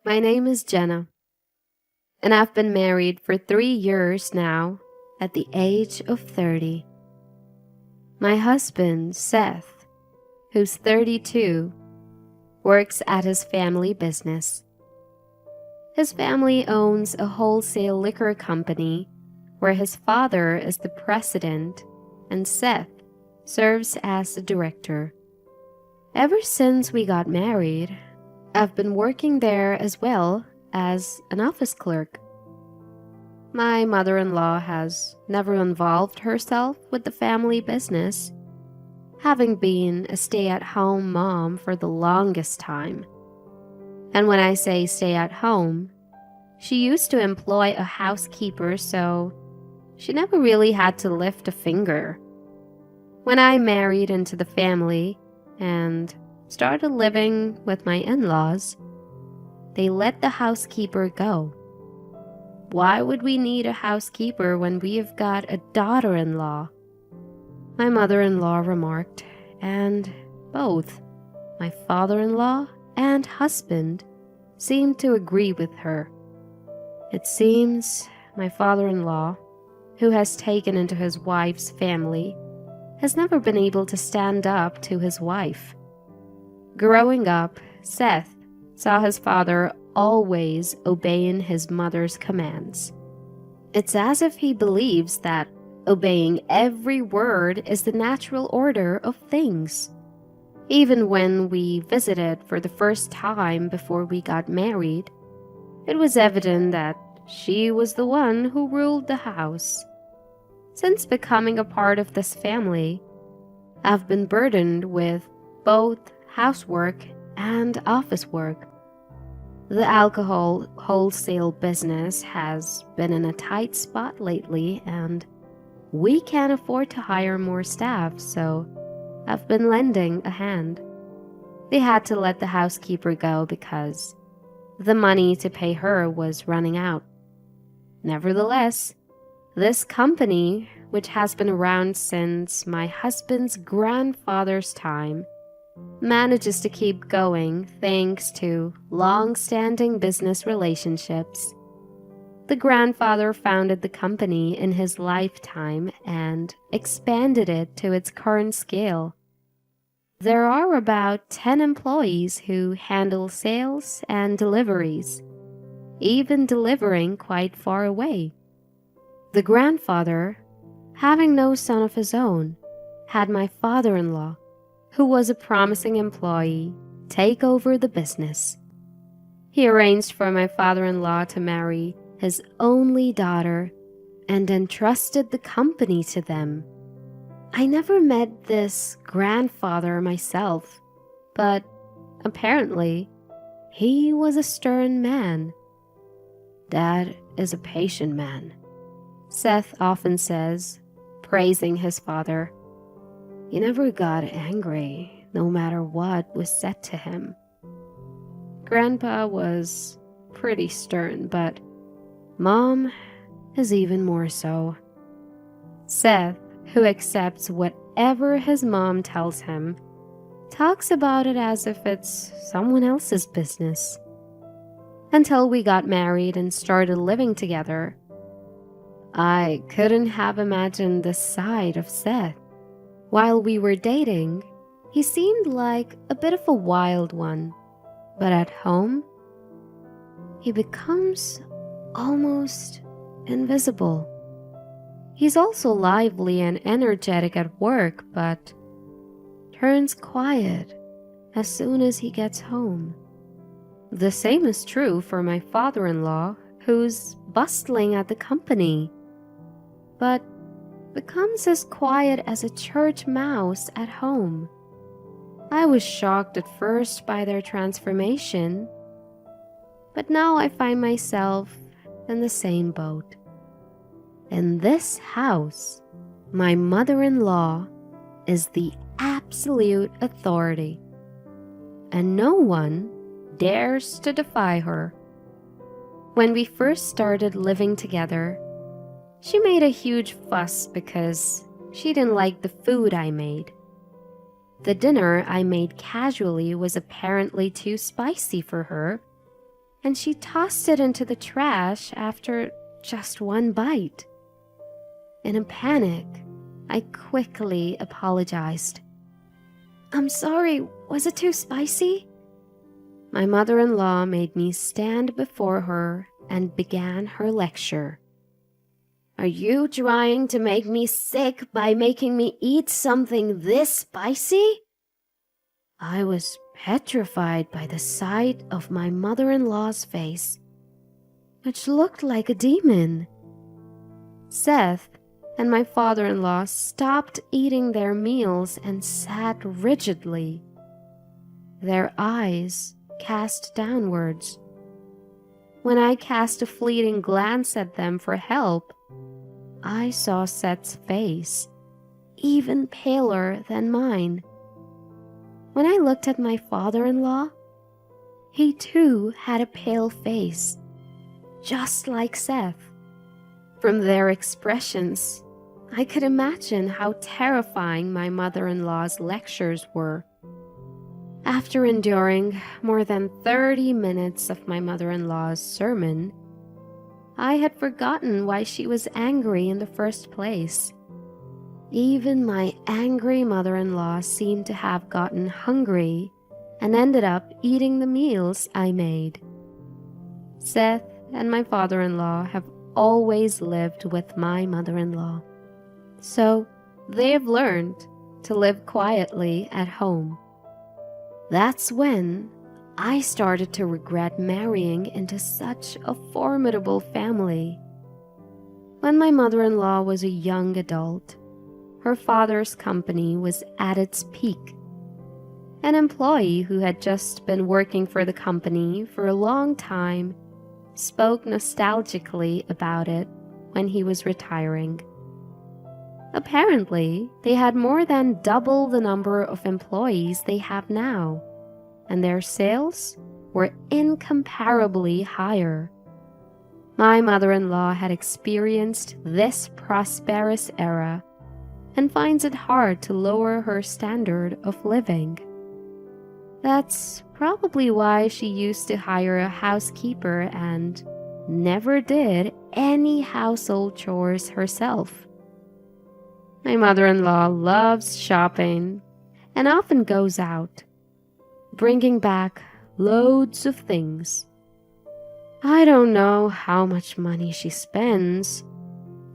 My name is Jenna, and I've been married for 3 years now at the age of 30. My husband, Seth, who's 32, works at his family business. His family owns a wholesale liquor company where his father is the president and Seth serves as the director. Ever since we got married, I've been working there as well as an office clerk. My mother-in-law has never involved herself with the family business, having been a stay-at-home mom for the longest time. And when I say stay-at-home, she used to employ a housekeeper, so she never really had to lift a finger. When I married into the family and started living with my in-laws, they let the housekeeper go. Why would we need a housekeeper when we've got a daughter-in-law? My mother-in-law remarked, and both my father-in-law and husband seemed to agree with her. It seems my father-in-law, who has taken into his wife's family, has never been able to stand up to his wife. Growing up, Seth saw his father always obeying his mother's commands. It's as if he believes that obeying every word is the natural order of things. Even when we visited for the first time before we got married, it was evident that she was the one who ruled the house. Since becoming a part of this family, I've been burdened with both housework and office work. The alcohol wholesale business has been in a tight spot lately, and we can't afford to hire more staff, so I've been lending a hand. They had to let the housekeeper go because the money to pay her was running out. Nevertheless, this company, which has been around since my husband's grandfather's time, manages to keep going thanks to long-standing business relationships. The grandfather founded the company in his lifetime and expanded it to its current scale. There are about 10 employees who handle sales and deliveries, even delivering quite far away. The grandfather, having no son of his own, had my father-in-law, who was a promising employee, take over the business. He arranged for my father-in-law to marry his only daughter and entrusted the company to them. I never met this grandfather myself, but apparently he was a stern man. Dad is a patient man, Seth often says, praising his father. He never got angry, no matter what was said to him. Grandpa was pretty stern, but Mom is even more so. Seth, who accepts whatever his mom tells him, talks about it as if it's someone else's business. Until we got married and started living together, I couldn't have imagined this side of Seth. While we were dating, he seemed like a bit of a wild one, but at home, he becomes almost invisible. He's also lively and energetic at work, but turns quiet as soon as he gets home. The same is true for my father-in-law, who's bustling at the company, but becomes as quiet as a church mouse at home. I was shocked at first by their transformation, but now I find myself in the same boat. In this house, my mother-in-law is the absolute authority, and no one dares to defy her. When we first started living together, she made a huge fuss because she didn't like the food I made. The dinner I made casually was apparently too spicy for her, and she tossed it into the trash after just one bite. In a panic, I quickly apologized. "I'm sorry, was it too spicy?" My mother-in-law made me stand before her and began her lecture. "Are you trying to make me sick by making me eat something this spicy?" I was petrified by the sight of my mother-in-law's face, which looked like a demon. Seth and my father-in-law stopped eating their meals and sat rigidly, their eyes cast downwards. When I cast a fleeting glance at them for help, I saw Seth's face, even paler than mine. When I looked at my father-in-law, he too had a pale face, just like Seth. From their expressions, I could imagine how terrifying my mother-in-law's lectures were. After enduring more than 30 minutes of my mother-in-law's sermon, I had forgotten why she was angry in the first place. Even my angry mother-in-law seemed to have gotten hungry and ended up eating the meals I made. Seth and my father-in-law have always lived with my mother-in-law, so they have learned to live quietly at home. That's when I started to regret marrying into such a formidable family. When my mother-in-law was a young adult, her father's company was at its peak. An employee who had just been working for the company for a long time spoke nostalgically about it when he was retiring. Apparently, they had more than double the number of employees they have now, and their sales were incomparably higher. My mother-in-law had experienced this prosperous era and finds it hard to lower her standard of living. That's probably why she used to hire a housekeeper and never did any household chores herself. My mother-in-law loves shopping and often goes out, bringing back loads of things. I don't know how much money she spends,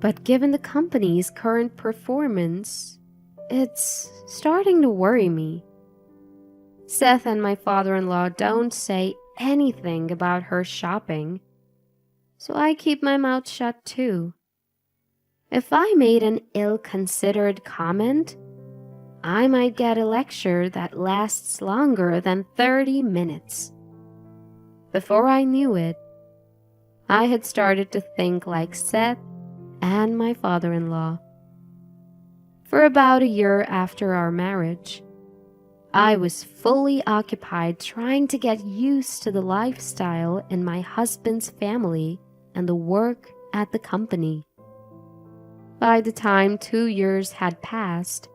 but given the company's current performance, it's starting to worry me. Seth and my father-in-law don't say anything about her shopping, so I keep my mouth shut too. If I made an ill-considered comment, I might get a lecture that lasts longer than 30 minutes. Before I knew it, I had started to think like Seth and my father-in-law. For about a year after our marriage, I was fully occupied trying to get used to the lifestyle in my husband's family and the work at the company. By the time 2 years had passed,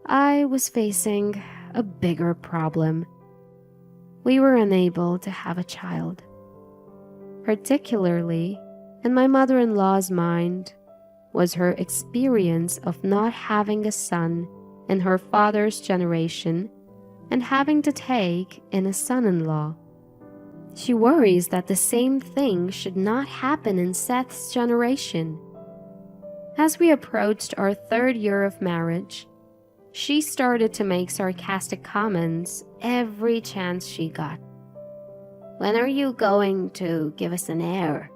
I was facing a bigger problem. We were unable to have a child. Particularly, in my mother-in-law's mind, was her experience of not having a son in her father's generation and having to take in a son-in-law. She worries that the same thing should not happen in Seth's generation. As we approached our 3rd year of marriage, she started to make sarcastic comments every chance she got. "When are you going to give us an heir?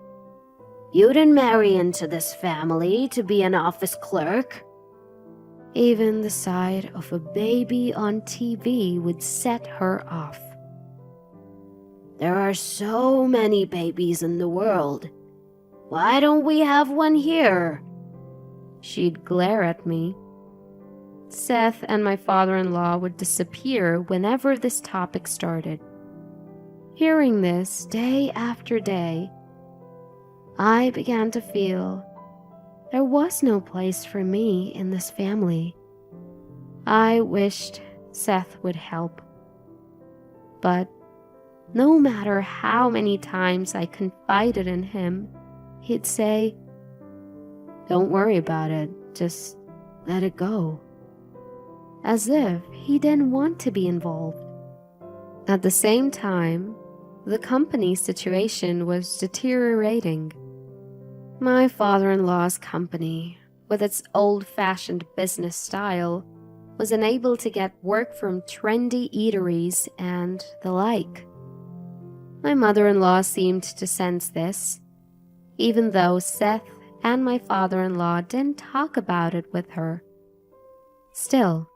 You didn't marry into this family to be an office clerk." Even the sight of a baby on TV would set her off. "There are so many babies in the world. Why don't we have one here?" She'd glare at me. Seth and my father-in-law would disappear whenever this topic started. Hearing this day after day, I began to feel there was no place for me in this family. I wished Seth would help, but No matter how many times I confided in him, he'd say, "Don't worry about it, just let it go." As if he didn't want to be involved. At the same time, the company situation was deteriorating. My father-in-law's company, with its old-fashioned business style, was unable to get work from trendy eateries and the like. My mother-in-law seemed to sense this, even though Seth and my father-in-law didn't talk about it with her. Still,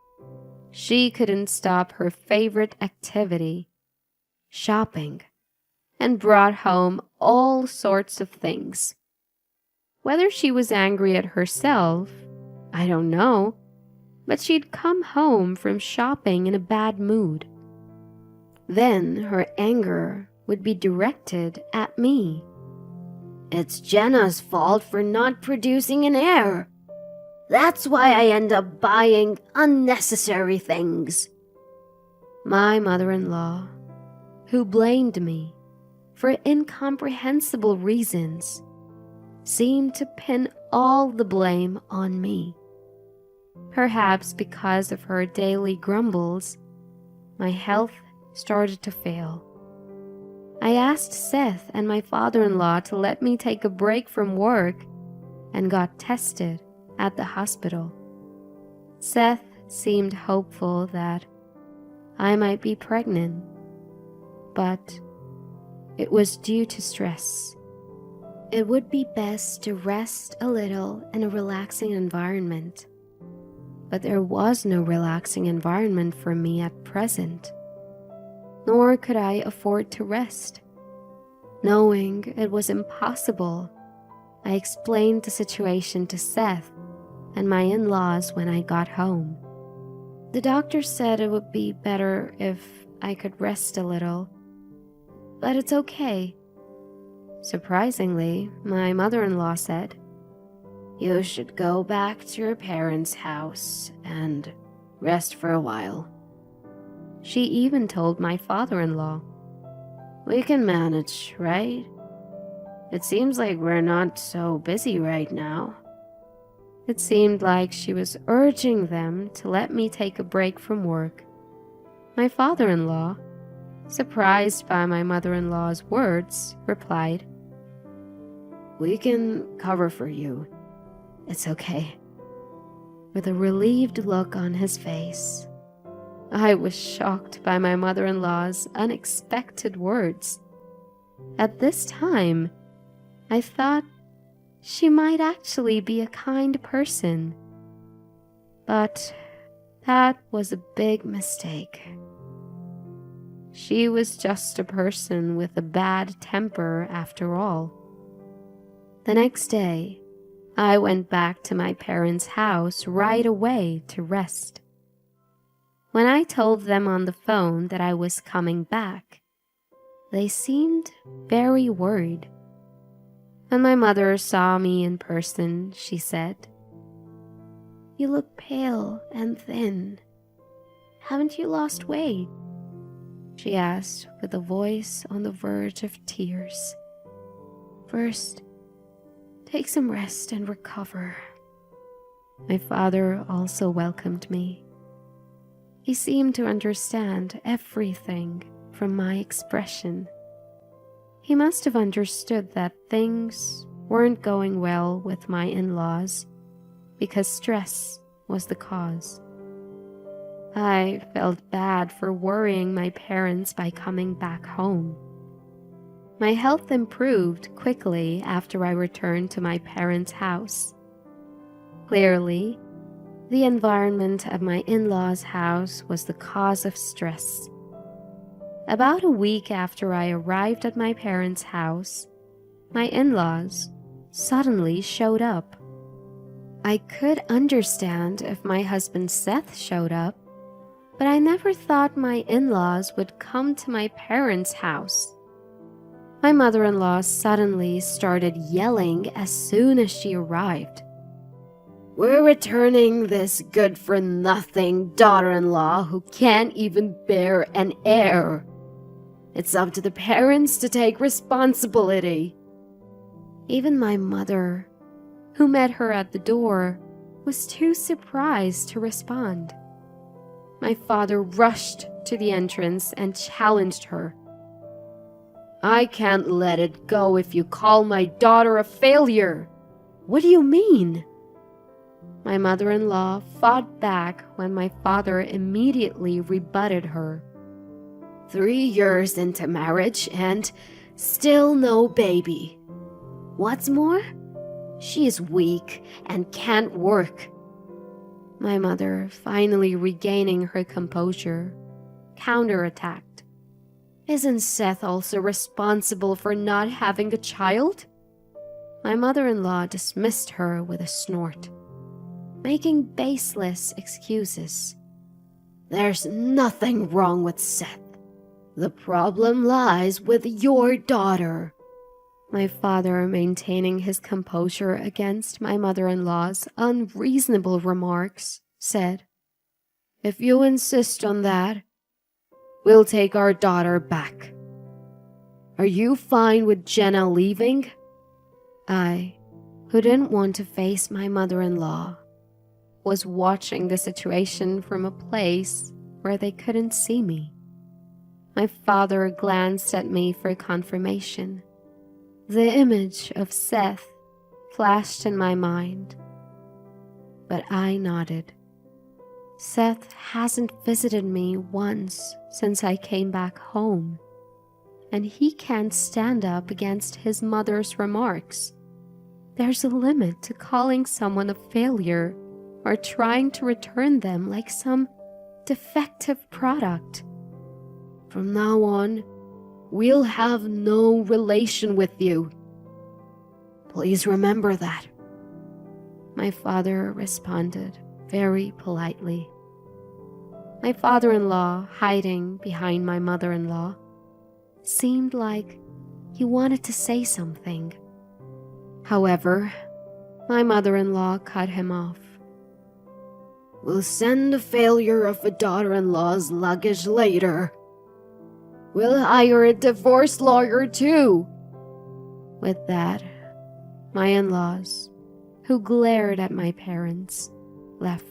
she couldn't stop her favorite activity, shopping, and brought home all sorts of things. Whether she was angry at herself, I don't know, but she'd come home from shopping in a bad mood. Then her anger would be directed at me. "It's Jenna's fault for not producing an heir. That's why I end up buying unnecessary things." My mother-in-law, who blamed me for incomprehensible reasons, seemed to pin all the blame on me. Perhaps because of her daily grumbles, my health started to fail. I asked Seth and my father-in-law to let me take a break from work and got tested at the hospital. Seth seemed hopeful that I might be pregnant, but it was due to stress. It would be best to rest a little in a relaxing environment, but there was no relaxing environment for me at present, nor could I afford to rest. Knowing it was impossible, I explained the situation to Seth and my in-laws when I got home. The doctor said it would be better if I could rest a little, but it's okay. Surprisingly, my mother-in-law said, "You should go back to your parents' house and rest for a while." She even told my father-in-law, "We can manage, right? It seems like we're not so busy right now." It seemed like she was urging them to let me take a break from work. My father-in-law, surprised by my mother-in-law's words, replied, "We can cover for you. It's okay," with a relieved look on his face. I was shocked by my mother-in-law's unexpected words. At this time, I thought she might actually be a kind person. But that was a big mistake. She was just a person with a bad temper after all. The next day, I went back to my parents' house right away to rest. When I told them on the phone that I was coming back, they seemed very worried. When my mother saw me in person, she said, "You look pale and thin. Haven't you lost weight?" she asked with a voice on the verge of tears. "First, take some rest and recover." My father also welcomed me. He seemed to understand everything from my expression. He must have understood that things weren't going well with my in-laws because stress was the cause. I felt bad for worrying my parents by coming back home. My health improved quickly after I returned to my parents' house. Clearly, the environment of my in-laws' house was the cause of stress. About a week after I arrived at my parents' house, my in-laws suddenly showed up. I could understand if my husband Seth showed up, but I never thought my in-laws would come to my parents' house. My mother-in-law suddenly started yelling as soon as she arrived. "We're returning this good-for-nothing daughter-in-law who can't even bear an heir. It's up to the parents to take responsibility. Even my mother, who met her at the door, was too surprised to respond. My father rushed to the entrance and challenged her. I can't let it go if you call my daughter a failure. What do you mean? My mother-in-law fought back when my father immediately rebutted her. 3 years into marriage and still no baby. What's more, she is weak and can't work. My mother, finally regaining her composure, counterattacked. Isn't Seth also responsible for not having a child? My mother-in-law dismissed her with a snort, making baseless excuses. There's nothing wrong with Seth. The problem lies with your daughter. My father, maintaining his composure against my mother-in-law's unreasonable remarks, said, If you insist on that, we'll take our daughter back. Are you fine with Jenna leaving? I, who didn't want to face my mother-in-law, was watching the situation from a place where they couldn't see me. My father glanced at me for confirmation. The image of Seth flashed in my mind, but I nodded. Seth hasn't visited me once since I came back home, and he can't stand up against his mother's remarks. There's a limit to calling someone a failure or trying to return them like some defective product. From now on, we'll have no relation with you. Please remember that. My father responded very politely. My father-in-law, hiding behind my mother-in-law, seemed like he wanted to say something. However, my mother-in-law cut him off. We'll send the failure of a daughter-in-law's luggage later. We'll hire a divorce lawyer too. With that, my in-laws, who glared at my parents, left.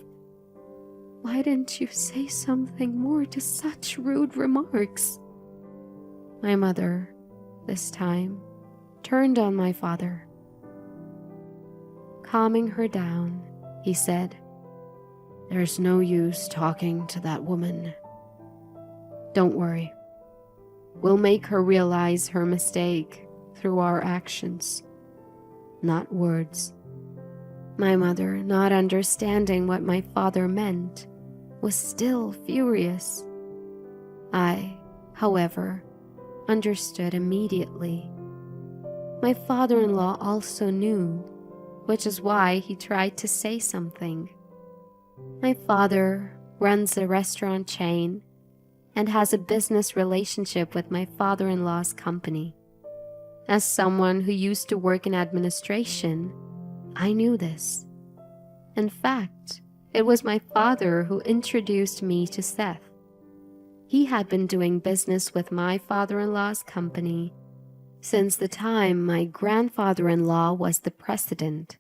Why didn't you say something more to such rude remarks? My mother, this time, turned on my father. Calming her down, he said, There's no use talking to that woman. Don't worry. We'll make her realize her mistake through our actions, not words. My mother, not understanding what my father meant, was still furious. I, however, understood immediately. My father-in-law also knew, which is why he tried to say something. My father runs a restaurant chain and has a business relationship with my father-in-law's company. As someone who used to work in administration, I knew this. In fact, it was my father who introduced me to Seth. He had been doing business with my father-in-law's company since the time my grandfather-in-law was the president.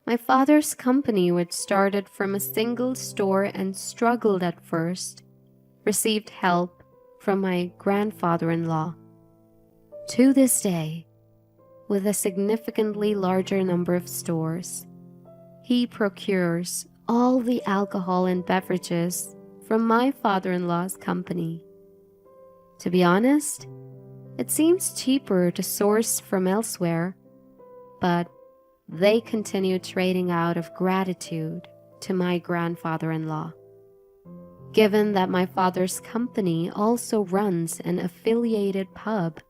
My father's company, which started from a single store and struggled at first, received help from my grandfather-in-law. To this day, with a significantly larger number of stores, he procures all the alcohol and beverages from my father-in-law's company. To be honest, it seems cheaper to source from elsewhere, but they continue trading out of gratitude to my grandfather-in-law. Given that my father's company also runs an affiliated pub,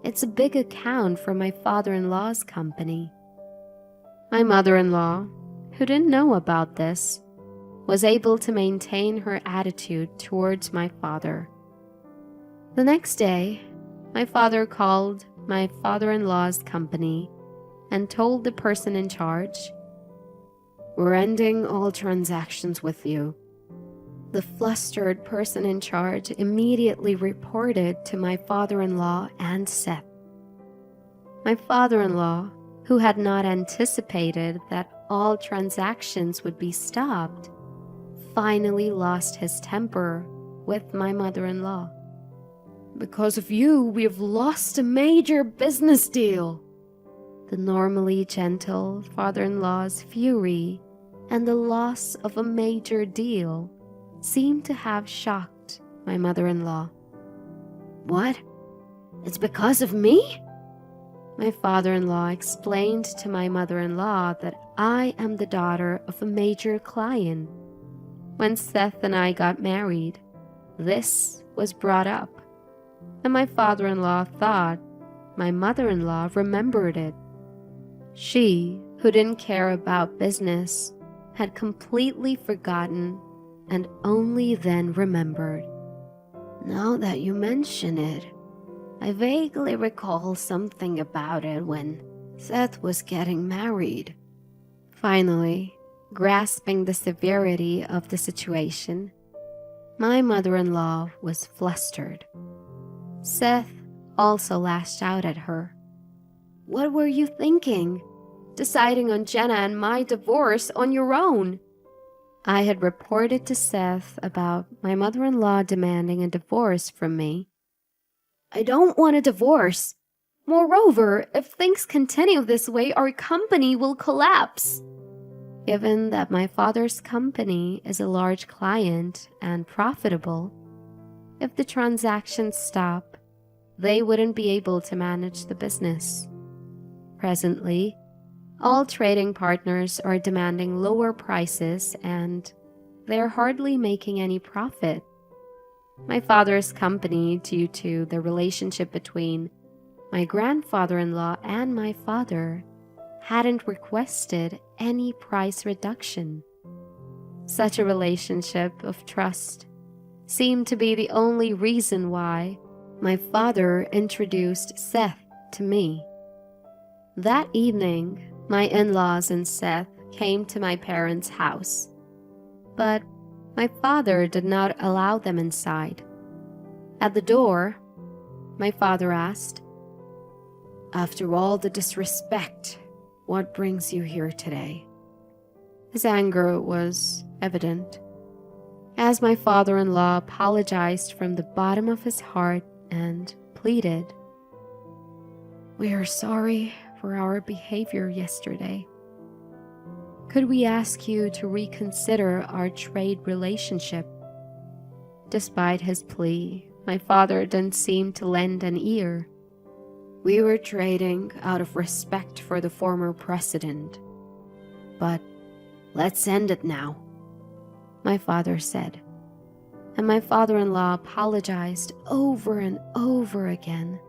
it's a big account for my father-in-law's company. My mother-in-law, who didn't know about this, was able to maintain her attitude towards my father. The next day, my father called my father-in-law's company and told the person in charge, "We're ending all transactions with you. The flustered person in charge immediately reported to my father-in-law and Seth. My father-in-law, who had not anticipated that all transactions would be stopped, finally lost his temper with my mother-in-law. "Because of you, we have lost a major business deal." The normally gentle father-in-law's fury and the loss of a major deal seemed to have shocked my mother-in-law. "What? It's because of me?" My father-in-law explained to my mother-in-law that I am the daughter of a major client. When Seth and I got married, this was brought up, and my father-in-law thought my mother-in-law remembered it. She, who didn't care about business, had completely forgotten and only then remembered. "Now that you mention it, I vaguely recall something about it when Seth was getting married." Finally, grasping the severity of the situation, my mother-in-law was flustered. Seth also lashed out at her. "What were you thinking? Deciding on Jenna and my divorce on your own?" I had reported to Seth about my mother-in-law demanding a divorce from me. "I don't want a divorce. Moreover, if things continue this way, our company will collapse." Given that my father's company is a large client and profitable, if the transactions stop, they wouldn't be able to manage the business. Presently, all trading partners are demanding lower prices and they're hardly making any profit. My father's company, due to the relationship between my grandfather-in-law and my father, hadn't requested any price reduction. Such a relationship of trust seemed to be the only reason why my father introduced Seth to me. That evening, my in-laws and Seth came to my parents' house, but my father did not allow them inside. At the door, my father asked, "After all the disrespect, what brings you here today?" His anger was evident, as my father-in-law apologized from the bottom of his heart and pleaded, "We are sorry for our behavior yesterday. Could we ask you to reconsider our trade relationship?" Despite his plea, my father didn't seem to lend an ear. "We were trading out of respect for the former president. But let's end it now," my father said. And my father-in-law apologized over and over again.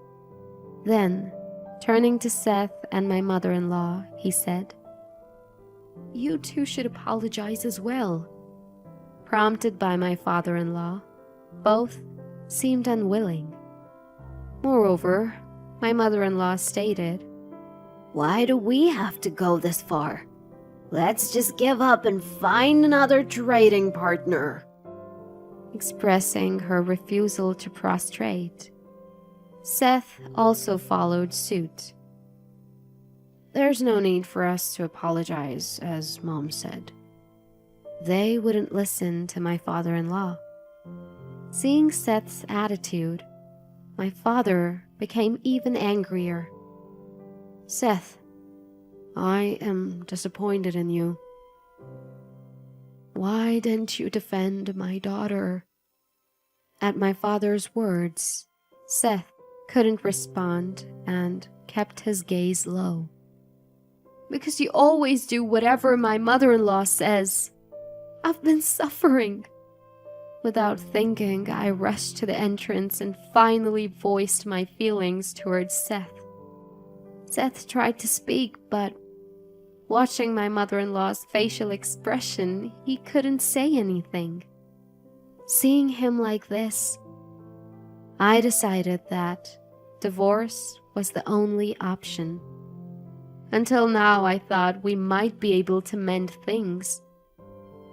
Then, turning to Seth and my mother-in-law, he said, "You two should apologize as well." Prompted by my father-in-law, both seemed unwilling. Moreover, my mother-in-law stated, "Why do we have to go this far? Let's just give up and find another trading partner," expressing her refusal to prostrate. Seth also followed suit. "There's no need for us to apologize, as Mom said." They wouldn't listen to my father-in-law. Seeing Seth's attitude, my father became even angrier. "Seth, I am disappointed in you. Why didn't you defend my daughter?" At my father's words, Seth couldn't respond and kept his gaze low. "Because you always do whatever my mother-in-law says. I've been suffering." Without thinking, I rushed to the entrance and finally voiced my feelings towards Seth. Seth tried to speak, but watching my mother-in-law's facial expression, he couldn't say anything. Seeing him like this, I decided that divorce was the only option. Until now, I thought we might be able to mend things,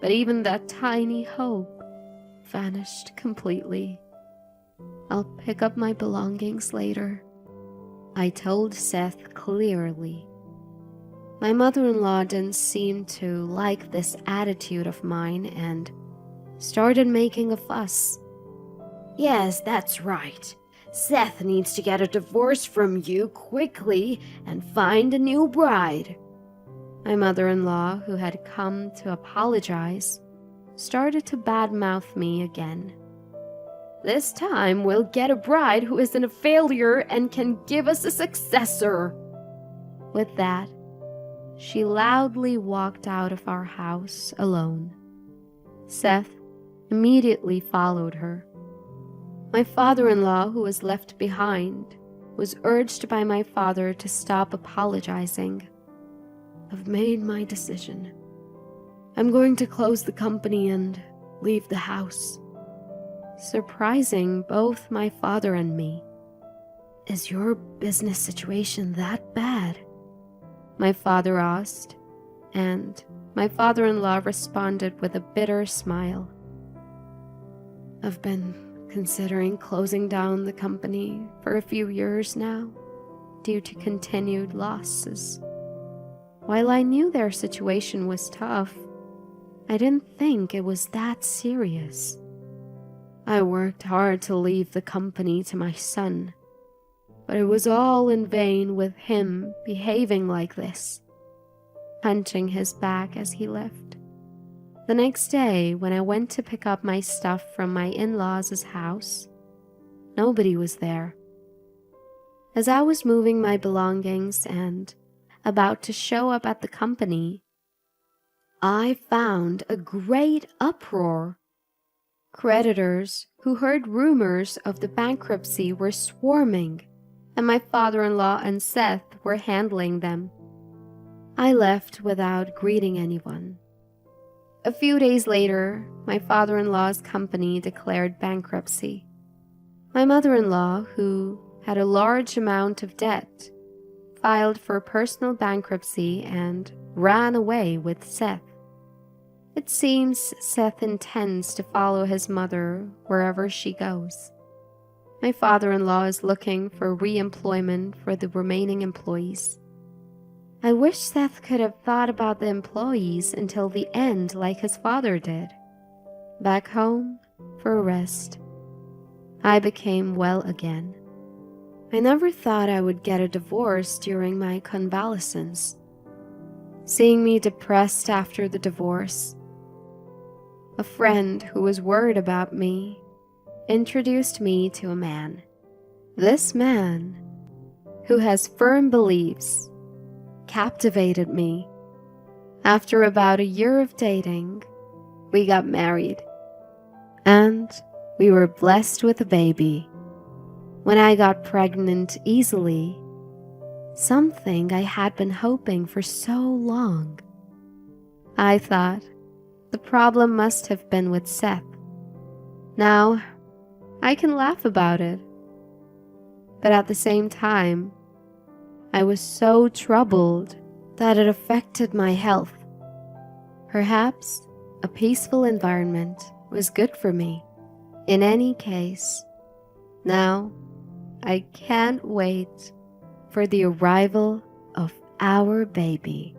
but even that tiny hope vanished completely. I'll pick up my belongings later, I told Seth clearly. My mother-in-law didn't seem to like this attitude of mine and started making a fuss. Yes, that's right. Seth needs to get a divorce from you quickly and find a new bride. My mother-in-law, who had come to apologize, started to badmouth me again. This time we'll get a bride who isn't a failure and can give us a successor. With that, she loudly walked out of our house alone. Seth immediately followed her. My father-in-law, who was left behind, was urged by my father to stop apologizing. I've made my decision. I'm going to close the company and leave the house. Surprising both my father and me. Is your business situation that bad? My father asked, and my father-in-law responded with a bitter smile. I've been considering closing down the company for a few years now, due to continued losses. While I knew their situation was tough, I didn't think it was that serious. I worked hard to leave the company to my son, but it was all in vain with him behaving like this, punching his back as he left. The next day, when I went to pick up my stuff from my in-laws' house, nobody was there. As I was moving my belongings and about to show up at the company, I found a great uproar. Creditors who heard rumors of the bankruptcy were swarming, and my father-in-law and Seth were handling them. I left without greeting anyone. A few days later, my father-in-law's company declared bankruptcy. My mother-in-law, who had a large amount of debt, filed for personal bankruptcy and ran away with Seth. It seems Seth intends to follow his mother wherever she goes. My father-in-law is looking for re-employment for the remaining employees. I wish Seth could have thought about the employees until the end like his father did. Back home for a rest. I became well again. I never thought I would get a divorce during my convalescence. Seeing me depressed after the divorce, a friend who was worried about me introduced me to a man. This man, who has firm beliefs, captivated me. After about a year of dating, we got married, and we were blessed with a baby. When I got pregnant easily, something I had been hoping for so long, I thought the problem must have been with Seth. Now, I can laugh about it. But at the same time, I was so troubled that it affected my health. Perhaps a peaceful environment was good for me. In any case, now I can't wait for the arrival of our baby.